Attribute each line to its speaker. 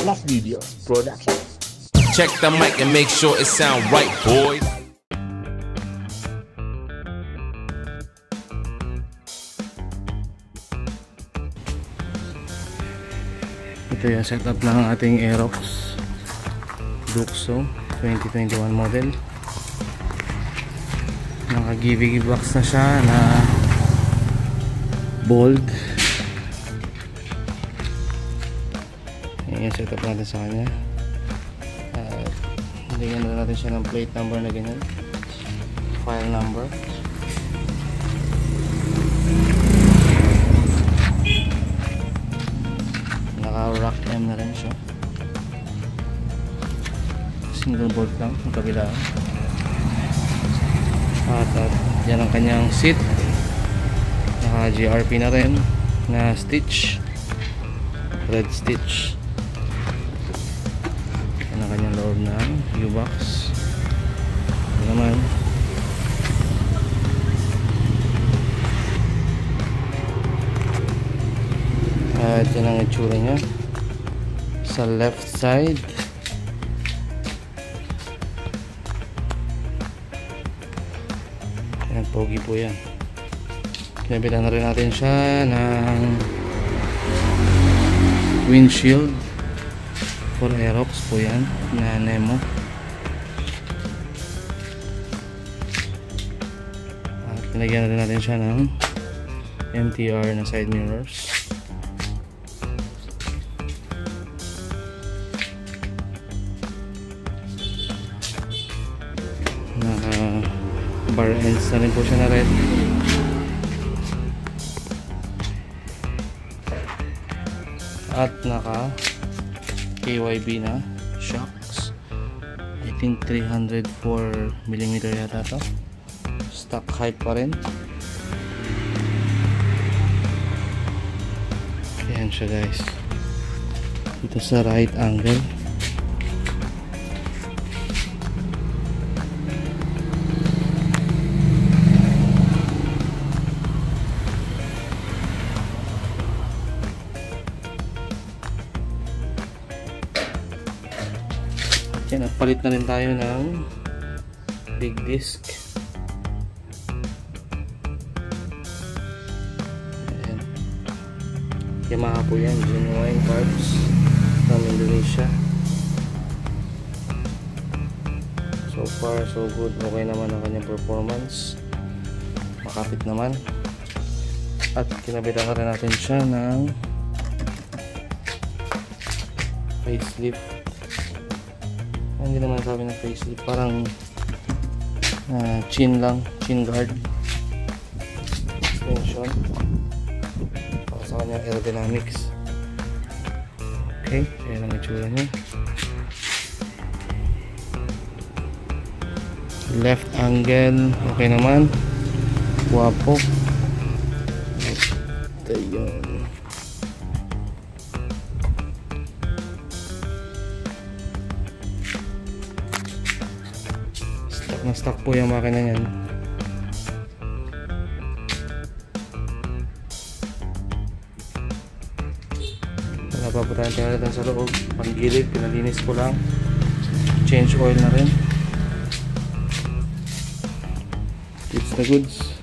Speaker 1: Alas Video Production.
Speaker 2: Check the mic and make sure it sound right, boys.
Speaker 3: Ito yung setup ng ating Aerox Duxo 2021 model. Naka-give box na siya na bold. Yan yung setup natin sa kanya. At hindigan na natin siya ng plate number na ganyan, file number. Naka-rack M na rin siya, single bolt lang ang kabila. At yan ang kanyang seat, naka GRP na rin na stitch, red stitch. Yan ang kanyang loob ng U-box. Ito naman at yan ang itsura niya sa left side. Yan, pogi po yan. Kinabitan na rin natin siya ng windshield for Aerox po yan na Nemo. At pinagyan na rin natin siya ng MTR na side mirrors. Bar ends na rin po siya na red. At naka KYB na shocks. I think 304mm yata to. Stock height pa rin. Ayan siya guys, dito sa right angle. Yan, nagpalit na rin tayo ng big disc. Ayan. Yamaha po yan, genuine parts from Indonesia. So far so good, okay naman ang kanyang performance, makapit naman. At kinabitan na rin natin siya ng facelift. Hindi naman sabi ng facelift, parang chin lang, chin guard suspension para sa kanyang aerodynamics. Okay, ayan ang itsura niya. Left angle, okay naman, guwapo. Ito yun. Na-stock po yung makina niyan. Wala pa po tayong tinalitan sa loob. Panggilid, pinalinis ko lang. Change oil na rin. It's the goods.